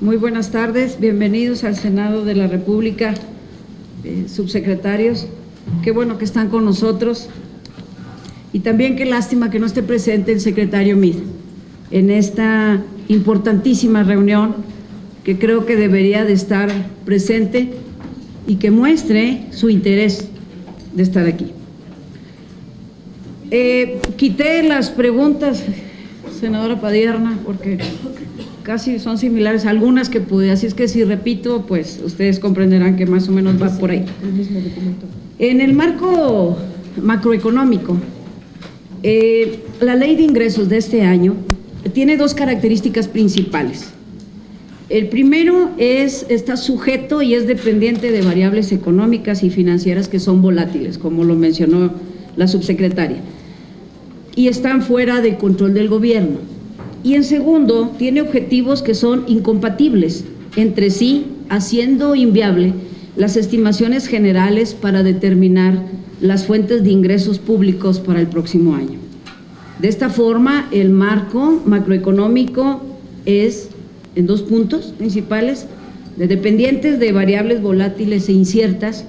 Muy buenas tardes, bienvenidos al Senado de la República, subsecretarios, qué bueno que están con nosotros y también qué lástima que no esté presente el secretario Meade en esta importantísima reunión que creo que debería de estar presente y que muestre su interés de estar aquí. Quité las preguntas, senadora Padierna, porque casi son similares a algunas que pude, así es que si repito, pues ustedes comprenderán que más o menos va por ahí. En el marco macroeconómico, la ley de ingresos de este año tiene dos características principales. El primero está sujeto y es dependiente de variables económicas y financieras que son volátiles, como lo mencionó la subsecretaria, y están fuera de control del gobierno. Y en segundo, tiene objetivos que son incompatibles entre sí, haciendo inviable las estimaciones generales para determinar las fuentes de ingresos públicos para el próximo año. De esta forma, el marco macroeconómico es en dos puntos principales, dependientes de variables volátiles e inciertas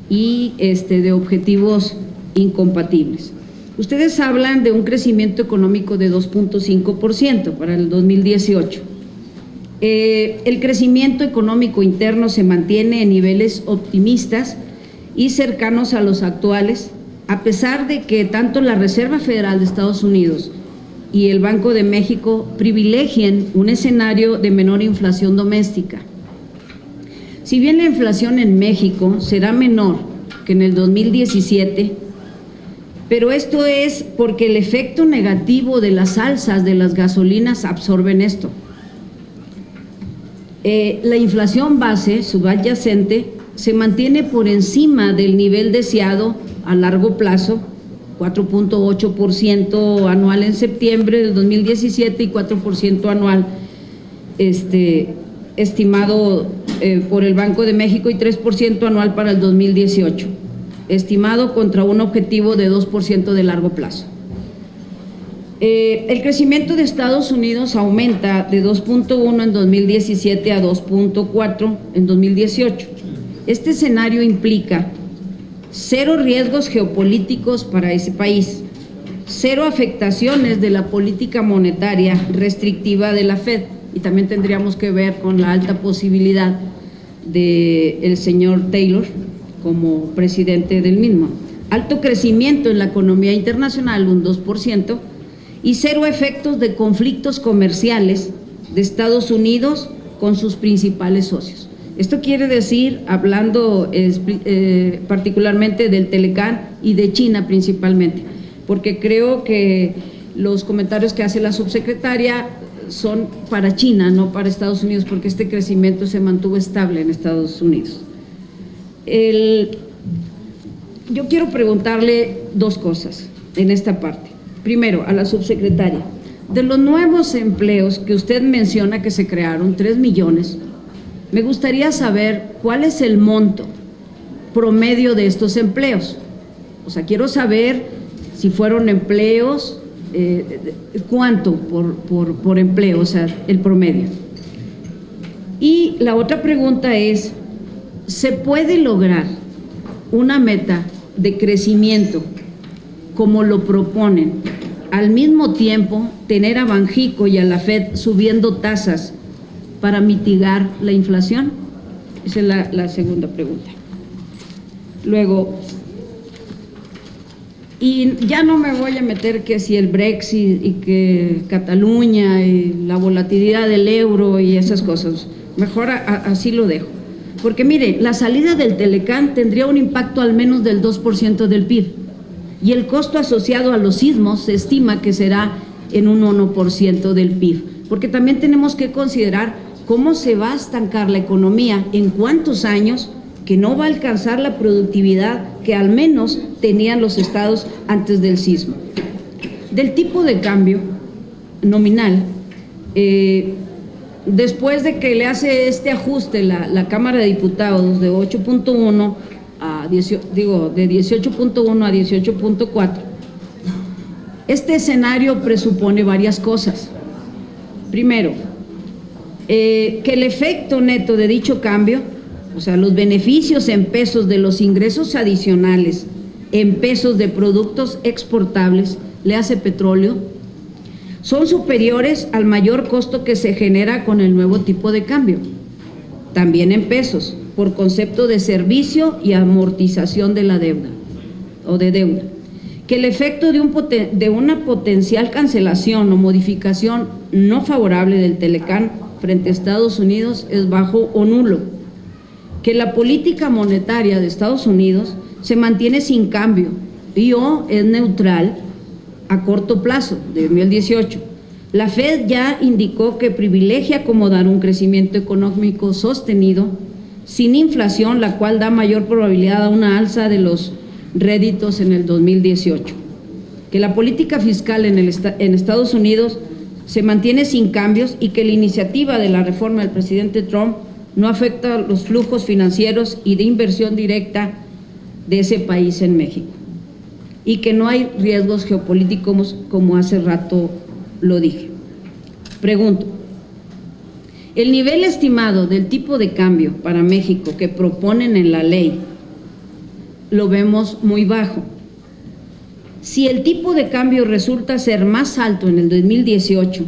y de objetivos incompatibles. Ustedes hablan de un crecimiento económico de 2.5% para el 2018. El crecimiento económico interno se mantiene en niveles optimistas y cercanos a los actuales, a pesar de que tanto la Reserva Federal de Estados Unidos y el Banco de México privilegien un escenario de menor inflación doméstica. Si bien la inflación en México será menor que en el 2017, pero esto es porque el efecto negativo de las alzas de las gasolinas absorben esto. La inflación base subyacente se mantiene por encima del nivel deseado a largo plazo, 4.8% anual en septiembre del 2017 y 4% anual estimado por el Banco de México y 3% anual para el 2018, estimado contra un objetivo de 2% de largo plazo. El crecimiento de Estados Unidos aumenta de 2.1 en 2017 a 2.4 en 2018. Este escenario implica cero riesgos geopolíticos para ese país, cero afectaciones de la política monetaria restrictiva de la Fed, y también tendríamos que ver con la alta posibilidad del señor Taylor como presidente del mismo. Alto crecimiento en la economía internacional, un 2%, y cero efectos de conflictos comerciales de Estados Unidos con sus principales socios. Esto quiere decir, hablando particularmente del Telecán y de China principalmente, porque creo que los comentarios que hace la subsecretaria son para China, no para Estados Unidos, porque este crecimiento se mantuvo estable en Estados Unidos. Yo quiero preguntarle dos cosas en esta parte. Primero, a la subsecretaria, de los nuevos empleos que usted menciona que se crearon, 3 millones, me gustaría saber cuál es el monto promedio de estos empleos. O sea, quiero saber si fueron empleos, cuánto por empleo, o sea, el promedio. Y la otra pregunta es, ¿se puede lograr una meta de crecimiento como lo proponen, al mismo tiempo tener a Banjico y a la Fed subiendo tasas para mitigar la inflación? Esa es la segunda pregunta. Luego, y ya no me voy a meter que si el Brexit y que Cataluña y la volatilidad del euro y esas cosas, mejor así lo dejo. Porque mire, la salida del Telecán tendría un impacto al menos del 2% del PIB y el costo asociado a los sismos se estima que será en un 1% del PIB, porque también tenemos que considerar cómo se va a estancar la economía, en cuántos años, que no va a alcanzar la productividad que al menos tenían los estados antes del sismo. Del tipo de cambio nominal, después de que le hace este ajuste la Cámara de Diputados de 8.1 a de 18.1 a 18.4, este escenario presupone varias cosas. Primero, que el efecto neto de dicho cambio, o sea, los beneficios en pesos de los ingresos adicionales en pesos de productos exportables, le hace petróleo, son superiores al mayor costo que se genera con el nuevo tipo de cambio, también en pesos, por concepto de servicio y amortización de la deuda o de deuda, que el efecto de una potencial cancelación o modificación no favorable del Telecán frente a Estados Unidos es bajo o nulo, que la política monetaria de Estados Unidos se mantiene sin cambio y o es neutral a corto plazo, de 2018. La Fed ya indicó que privilegia acomodar un crecimiento económico sostenido sin inflación, la cual da mayor probabilidad a una alza de los réditos en el 2018. Que la política fiscal en Estados Unidos se mantiene sin cambios y que la iniciativa de la reforma del presidente Trump no afecta los flujos financieros y de inversión directa de ese país en México, y que no hay riesgos geopolíticos como hace rato lo dije. Pregunto, ¿el nivel estimado del tipo de cambio para México que proponen en la ley lo vemos muy bajo? Si el tipo de cambio resulta ser más alto en el 2018,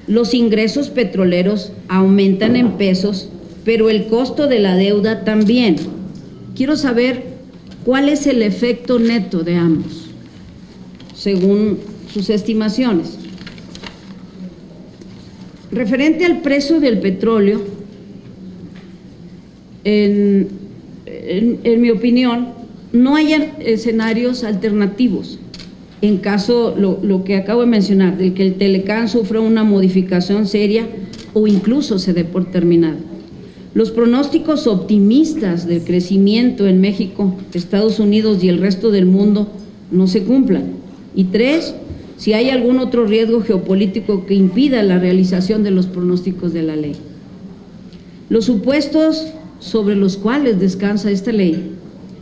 los ingresos petroleros aumentan en pesos, pero el costo de la deuda también. Quiero saber cuál es el efecto neto de ambos, según sus estimaciones. Referente al precio del petróleo, en mi opinión, no hay escenarios alternativos en caso, lo que acabo de mencionar, del que el Telecán sufra una modificación seria o incluso se dé por terminado. Los pronósticos optimistas del crecimiento en México, Estados Unidos y el resto del mundo no se cumplan. Y 3, si hay algún otro riesgo geopolítico que impida la realización de los pronósticos de la ley. Los supuestos sobre los cuales descansa esta ley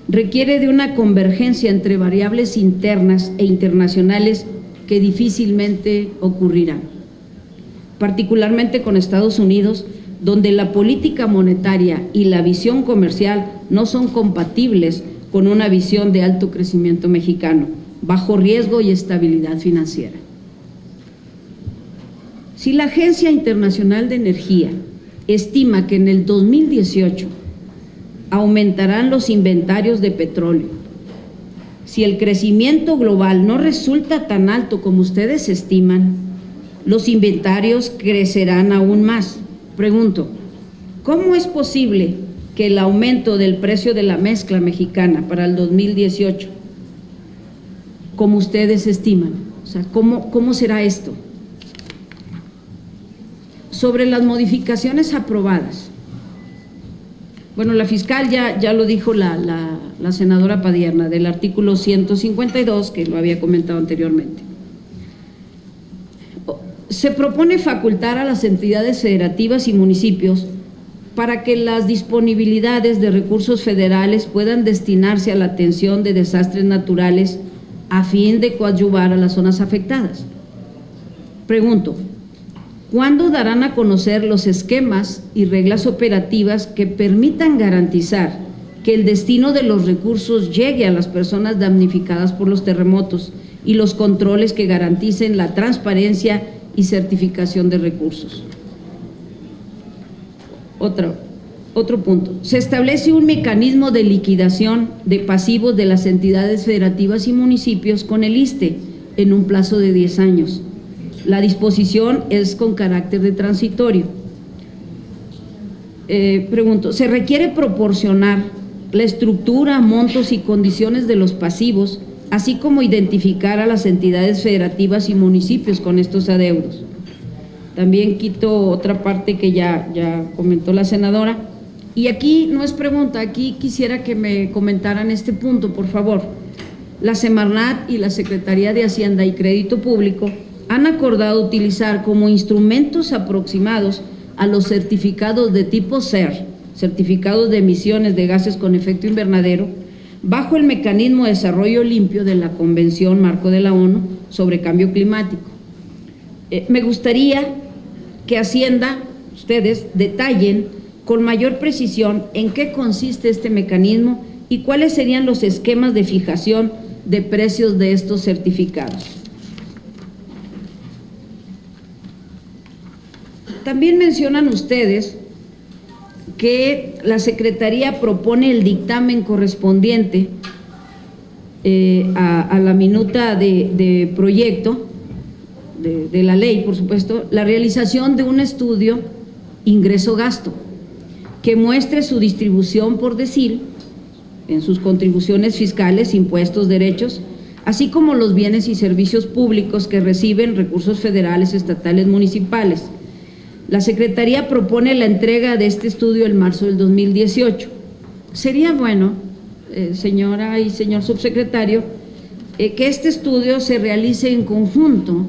requiere de una convergencia entre variables internas e internacionales que difícilmente ocurrirán, particularmente con Estados Unidos, donde la política monetaria y la visión comercial no son compatibles con una visión de alto crecimiento mexicano, bajo riesgo y estabilidad financiera. Si la Agencia Internacional de Energía estima que en el 2018 aumentarán los inventarios de petróleo, si el crecimiento global no resulta tan alto como ustedes estiman, los inventarios crecerán aún más. Pregunto, ¿cómo es posible que el aumento del precio de la mezcla mexicana para el 2018, como ustedes estiman? O sea, ¿cómo será esto? Sobre las modificaciones aprobadas. Bueno, la fiscal ya lo dijo la senadora Padierna, del artículo 152, que lo había comentado anteriormente. Se propone facultar a las entidades federativas y municipios para que las disponibilidades de recursos federales puedan destinarse a la atención de desastres naturales a fin de coadyuvar a las zonas afectadas. Pregunto, ¿cuándo darán a conocer los esquemas y reglas operativas que permitan garantizar que el destino de los recursos llegue a las personas damnificadas por los terremotos y los controles que garanticen la transparencia y certificación de recursos? Otro punto. Se establece un mecanismo de liquidación de pasivos de las entidades federativas y municipios con el ISSSTE en un plazo de 10 años. La disposición es con carácter de transitorio. Pregunto, ¿se requiere proporcionar la estructura, montos y condiciones de los pasivos, así como identificar a las entidades federativas y municipios con estos adeudos? También quito otra parte que ya comentó la senadora, y aquí no es pregunta, aquí quisiera que me comentaran este punto, por favor. La Semarnat y la Secretaría de Hacienda y Crédito Público han acordado utilizar como instrumentos aproximados a los certificados de tipo CER, certificados de emisiones de gases con efecto invernadero, bajo el mecanismo de desarrollo limpio de la Convención Marco de la ONU sobre Cambio Climático. Me gustaría que Hacienda ustedes detallen con mayor precisión en qué consiste este mecanismo y cuáles serían los esquemas de fijación de precios de estos certificados. También mencionan ustedes que la Secretaría propone el dictamen correspondiente a la minuta de proyecto de la ley, por supuesto, la realización de un estudio ingreso-gasto que muestre su distribución por decil en sus contribuciones fiscales, impuestos, derechos, así como los bienes y servicios públicos que reciben recursos federales, estatales, municipales. La Secretaría propone la entrega de este estudio en marzo del 2018. Sería bueno, señora y señor subsecretario, que este estudio se realice en conjunto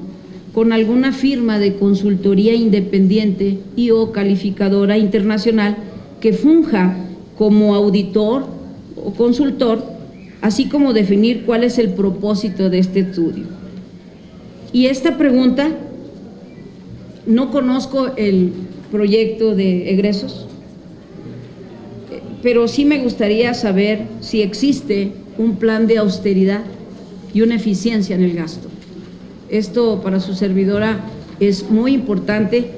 con alguna firma de consultoría independiente y o calificadora internacional que funja como auditor o consultor, así como definir cuál es el propósito de este estudio. Y esta pregunta, no conozco el proyecto de egresos, pero sí me gustaría saber si existe un plan de austeridad y una eficiencia en el gasto. Esto para su servidora es muy importante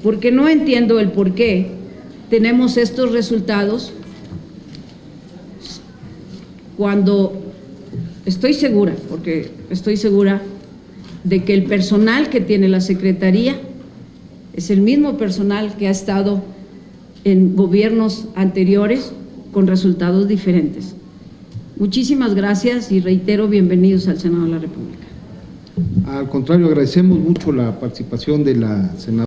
porque no entiendo el por qué tenemos estos resultados cuando estoy segura, porque estoy segura de que el personal que tiene la Secretaría es el mismo personal que ha estado en gobiernos anteriores con resultados diferentes. Muchísimas gracias y reitero, bienvenidos al Senado de la República. Al contrario, agradecemos mucho la participación de la senadora.